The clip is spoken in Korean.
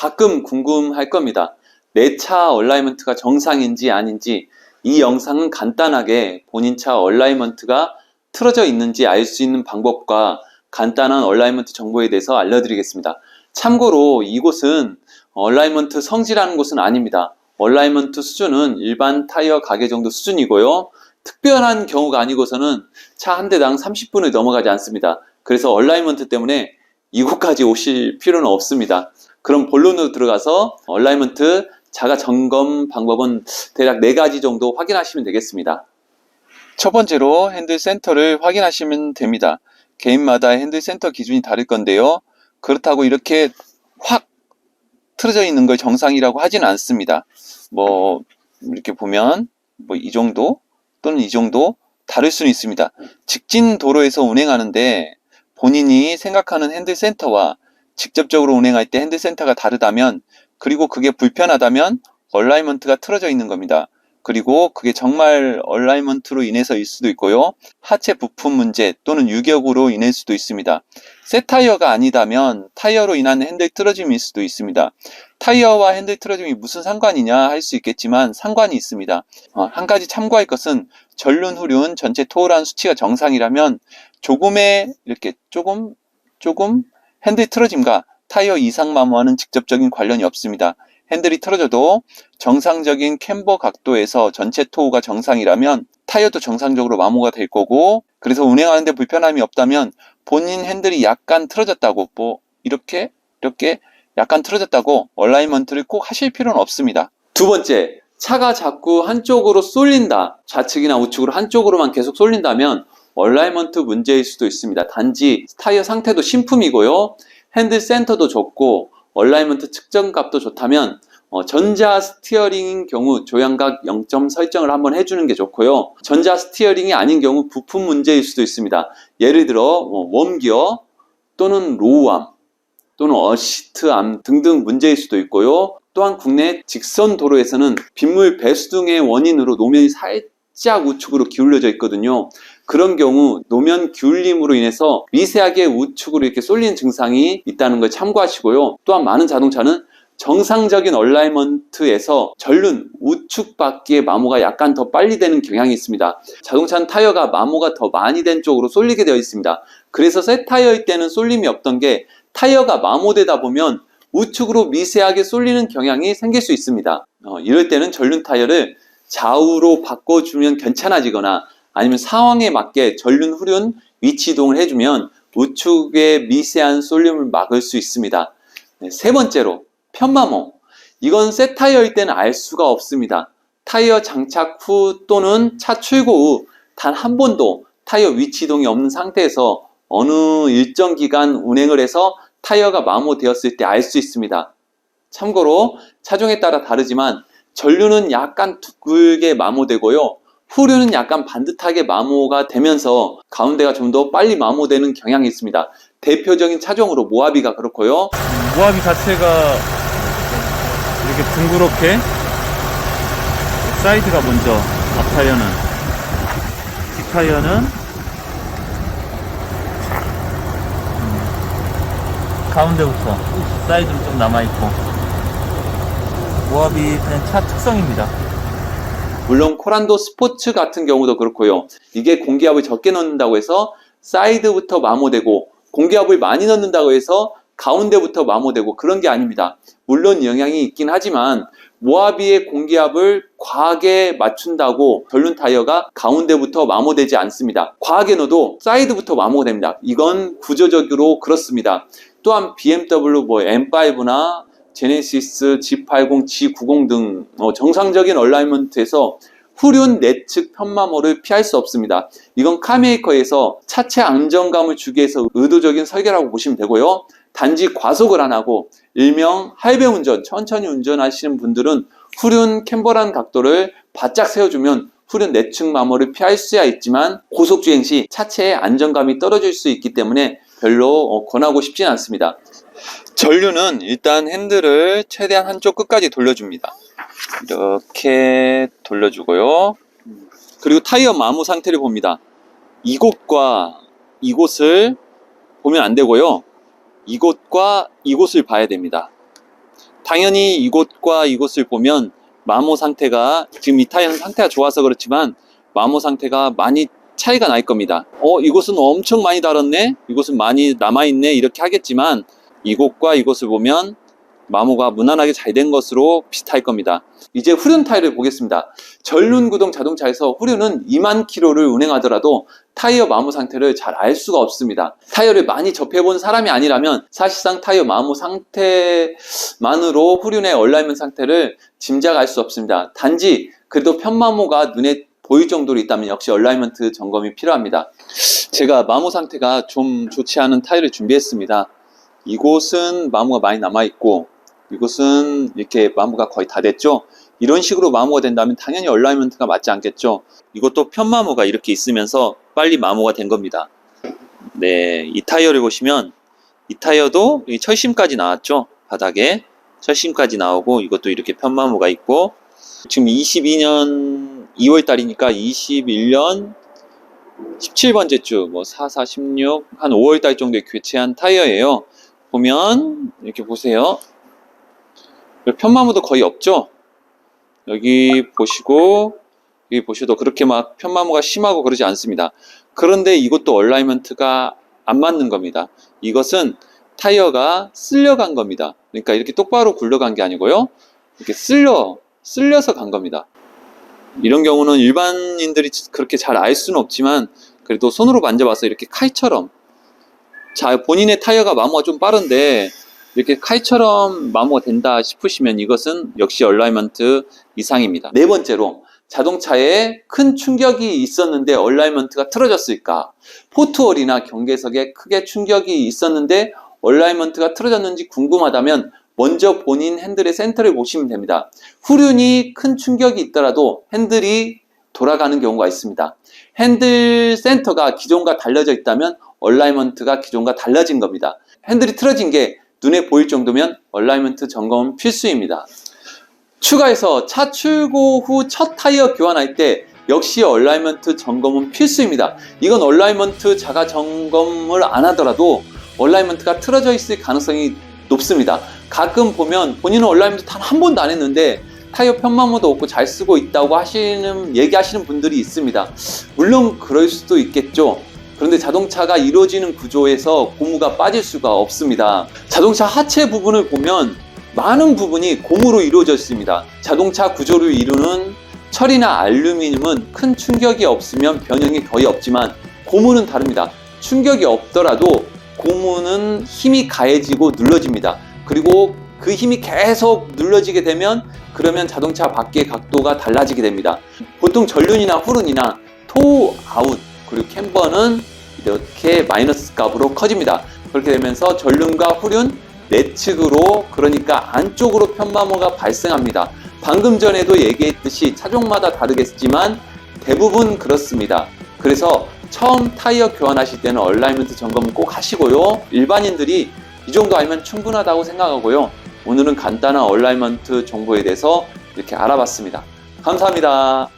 가끔 궁금할 겁니다. 내 차 얼라이먼트가 정상인지 아닌지 이 영상은 간단하게 본인 차 얼라이먼트가 틀어져 있는지 알 수 있는 방법과 간단한 얼라이먼트 정보에 대해서 알려드리겠습니다. 참고로 이곳은 얼라이먼트 성지라는 곳은 아닙니다. 얼라이먼트 수준은 일반 타이어 가게 정도 수준이고요. 특별한 경우가 아니고서는 차 한 대당 30분을 넘어가지 않습니다. 그래서 얼라이먼트 때문에 이곳까지 오실 필요는 없습니다. 그럼 본론으로 들어가서 얼라이먼트 자가 점검 방법은 대략 4가지 정도 확인하시면 되겠습니다. 첫 번째로 핸들 센터를 확인하시면 됩니다. 개인마다 핸들 센터 기준이 다를 건데요. 그렇다고 이렇게 확 틀어져 있는 걸 정상이라고 하지는 않습니다. 이렇게 보면 이 정도 또는 이 정도 다를 수는 있습니다. 직진 도로에서 운행하는데 본인이 생각하는 핸들 센터와 직접적으로 운행할 때 핸들 센터가 다르다면, 그리고 그게 불편하다면 얼라이먼트가 틀어져 있는 겁니다. 그리고 그게 정말 얼라이먼트로 인해서일 수도 있고요. 하체 부품 문제 또는 유격으로 인할 수도 있습니다. 새 타이어가 아니다면 타이어로 인한 핸들 틀어짐일 수도 있습니다. 타이어와 핸들 틀어짐이 무슨 상관이냐 할 수 있겠지만 상관이 있습니다. 한 가지 참고할 것은 전륜, 후륜 전체 토어란 수치가 정상이라면 조금의 이렇게 조금 핸들 틀어짐과 타이어 이상 마모와는 직접적인 관련이 없습니다. 핸들이 틀어져도 정상적인 캠버 각도에서 전체 토우가 정상이라면 타이어도 정상적으로 마모가 될 거고, 그래서 운행하는데 불편함이 없다면 본인 핸들이 약간 틀어졌다고 이렇게 약간 틀어졌다고 얼라이먼트를 꼭 하실 필요는 없습니다. 두 번째, 차가 자꾸 한쪽으로 쏠린다, 좌측이나 우측으로 한쪽으로만 계속 쏠린다면 얼라이먼트 문제일 수도 있습니다. 단지 타이어 상태도 신품이고요, 핸들 센터도 좋고 얼라이먼트 측정값도 좋다면 전자 스티어링인 경우 조향각 0점 설정을 한번 해주는 게 좋고요. 전자 스티어링이 아닌 경우 부품 문제일 수도 있습니다. 예를 들어 웜기어 또는 로우암 또는 어시스트암 등등 문제일 수도 있고요. 또한 국내 직선 도로에서는 빗물 배수 등의 원인으로 노면이 살짝 우측으로 기울여져 있거든요. 그런 경우 노면 기울림으로 인해서 미세하게 우측으로 이렇게 쏠리는 증상이 있다는 걸 참고하시고요. 또한 많은 자동차는 정상적인 얼라이먼트에서 전륜 우측 바퀴의 마모가 약간 더 빨리 되는 경향이 있습니다. 자동차는 타이어가 마모가 더 많이 된 쪽으로 쏠리게 되어 있습니다. 그래서 새 타이어일 때는 쏠림이 없던 게 타이어가 마모되다 보면 우측으로 미세하게 쏠리는 경향이 생길 수 있습니다. 이럴 때는 전륜 타이어를 좌우로 바꿔주면 괜찮아지거나 아니면 상황에 맞게 전륜, 후륜 위치 이동을 해주면 우측의 미세한 쏠림을 막을 수 있습니다. 세 번째로 편마모. 이건 새 타이어일 때는 알 수가 없습니다. 타이어 장착 후 또는 차 출고 후 단 한 번도 타이어 위치 이동이 없는 상태에서 어느 일정 기간 운행을 해서 타이어가 마모되었을 때 알 수 있습니다. 참고로 차종에 따라 다르지만 전륜은 약간 둥글게 마모되고요, 후륜은 약간 반듯하게 마모가 되면서 가운데가 좀 더 빨리 마모되는 경향이 있습니다. 대표적인 차종으로 모하비가 그렇고요. 모하비 자체가 이렇게 둥그렇게 사이드가 먼저, 앞 타이어는, 뒷 타이어는 가운데부터 사이드로 좀 남아있고, 모하비 그냥 차 특성입니다. 물론 코란도 스포츠 같은 경우도 그렇고요. 이게 공기압을 적게 넣는다고 해서 사이드부터 마모되고 공기압을 많이 넣는다고 해서 가운데부터 마모되고 그런 게 아닙니다. 물론 영향이 있긴 하지만 모하비의 공기압을 과하게 맞춘다고 전륜 타이어가 가운데부터 마모되지 않습니다. 과하게 넣어도 사이드부터 마모가 됩니다. 이건 구조적으로 그렇습니다. 또한 BMW M5나 제네시스 G80, G90 등 정상적인 얼라이먼트에서 후륜 내측 편마모를 피할 수 없습니다. 이건 카메이커에서 차체 안정감을 주기 위해서 의도적인 설계라고 보시면 되고요. 단지 과속을 안 하고 일명 할배 운전, 천천히 운전하시는 분들은 후륜 캠버라는 각도를 바짝 세워주면 후륜 내측 마모를 피할 수야 있지만 고속주행 시 차체의 안정감이 떨어질 수 있기 때문에 별로 권하고 싶진 않습니다. 전륜은 일단 핸들을 최대한 한쪽 끝까지 돌려줍니다. 이렇게 돌려주고요. 그리고 타이어 마모 상태를 봅니다. 이곳과 이곳을 보면 안 되고요. 이곳과 이곳을 봐야 됩니다. 당연히 이곳과 이곳을 보면 마모 상태가, 지금 이 타이어는 상태가 좋아서 그렇지만 마모 상태가 많이 차이가 날 겁니다. 이곳은 엄청 많이 달았네, 이곳은 많이 남아있네, 이렇게 하겠지만 이곳과 이곳을 보면 마모가 무난하게 잘 된 것으로 비슷할 겁니다. 이제 후륜 타이어를 보겠습니다. 전륜 구동 자동차에서 후륜은 2만 킬로를 운행하더라도 타이어 마모 상태를 잘 알 수가 없습니다. 타이어를 많이 접해본 사람이 아니라면 사실상 타이어 마모 상태만으로 후륜의 얼라이먼트 상태를 짐작할 수 없습니다. 단지 그래도 편마모가 눈에 보일 정도로 있다면 역시 얼라이먼트 점검이 필요합니다. 제가 마모 상태가 좀 좋지 않은 타이어를 준비했습니다. 이곳은 마모가 많이 남아있고 이곳은 이렇게 마모가 거의 다 됐죠. 이런 식으로 마모가 된다면 당연히 얼라이먼트가 맞지 않겠죠. 이것도 편마모가 이렇게 있으면서 빨리 마모가 된 겁니다. 네, 이 타이어를 보시면 이 타이어도 철심까지 나왔죠. 바닥에 철심까지 나오고 이것도 이렇게 편마모가 있고, 지금 22년 2월 달이니까 21년 17번째 주, 44, 16, 한 5월 달 정도에 교체한 타이어예요. 보면 이렇게 보세요. 편마모도 거의 없죠. 여기 보시고 여기 보셔도 그렇게 막 편마모가 심하고 그러지 않습니다. 그런데 이것도 얼라이먼트가 안 맞는 겁니다. 이것은 타이어가 쓸려간 겁니다. 그러니까 이렇게 똑바로 굴러간 게 아니고요, 이렇게 쓸려서 간 겁니다. 이런 경우는 일반인들이 그렇게 잘 알 수는 없지만 그래도 손으로 만져봐서 이렇게 칼처럼, 자, 본인의 타이어가 마모가 좀 빠른데 이렇게 칼처럼 마모가 된다 싶으시면 이것은 역시 얼라이먼트 이상입니다. 네 번째로, 자동차에 큰 충격이 있었는데 얼라이먼트가 틀어졌을까? 포트홀이나 경계석에 크게 충격이 있었는데 얼라이먼트가 틀어졌는지 궁금하다면 먼저 본인 핸들의 센터를 보시면 됩니다. 후륜이 큰 충격이 있더라도 핸들이 돌아가는 경우가 있습니다. 핸들 센터가 기존과 달라져 있다면 얼라이먼트가 기존과 달라진 겁니다. 핸들이 틀어진 게 눈에 보일 정도면 얼라이먼트 점검은 필수입니다. 추가해서 차 출고 후 첫 타이어 교환할 때 역시 얼라이먼트 점검은 필수입니다. 이건 얼라이먼트 자가 점검을 안 하더라도 얼라이먼트가 틀어져 있을 가능성이 높습니다. 가끔 보면 본인은 얼라이먼트 단 한 번도 안 했는데 타이어 편마모도 없고 잘 쓰고 있다고 얘기하시는 분들이 있습니다. 물론 그럴 수도 있겠죠. 그런데 자동차가 이루어지는 구조에서 고무가 빠질 수가 없습니다. 자동차 하체 부분을 보면 많은 부분이 고무로 이루어져 있습니다. 자동차 구조를 이루는 철이나 알루미늄은 큰 충격이 없으면 변형이 거의 없지만 고무는 다릅니다. 충격이 없더라도 고무는 힘이 가해지고 눌러집니다. 그리고 그 힘이 계속 눌러지게 되면 그러면 자동차 밖의 각도가 달라지게 됩니다. 보통 전륜이나 후륜이나 토 아웃 그리고 캠버는 이렇게 마이너스 값으로 커집니다. 그렇게 되면서 전륜과 후륜 내측으로, 그러니까 안쪽으로 편마모가 발생합니다. 방금 전에도 얘기했듯이 차종마다 다르겠지만 대부분 그렇습니다. 그래서 처음 타이어 교환하실 때는 얼라이먼트 점검 꼭 하시고요. 일반인들이 이 정도 알면 충분하다고 생각하고요. 오늘은 간단한 얼라이먼트 정보에 대해서 이렇게 알아봤습니다. 감사합니다.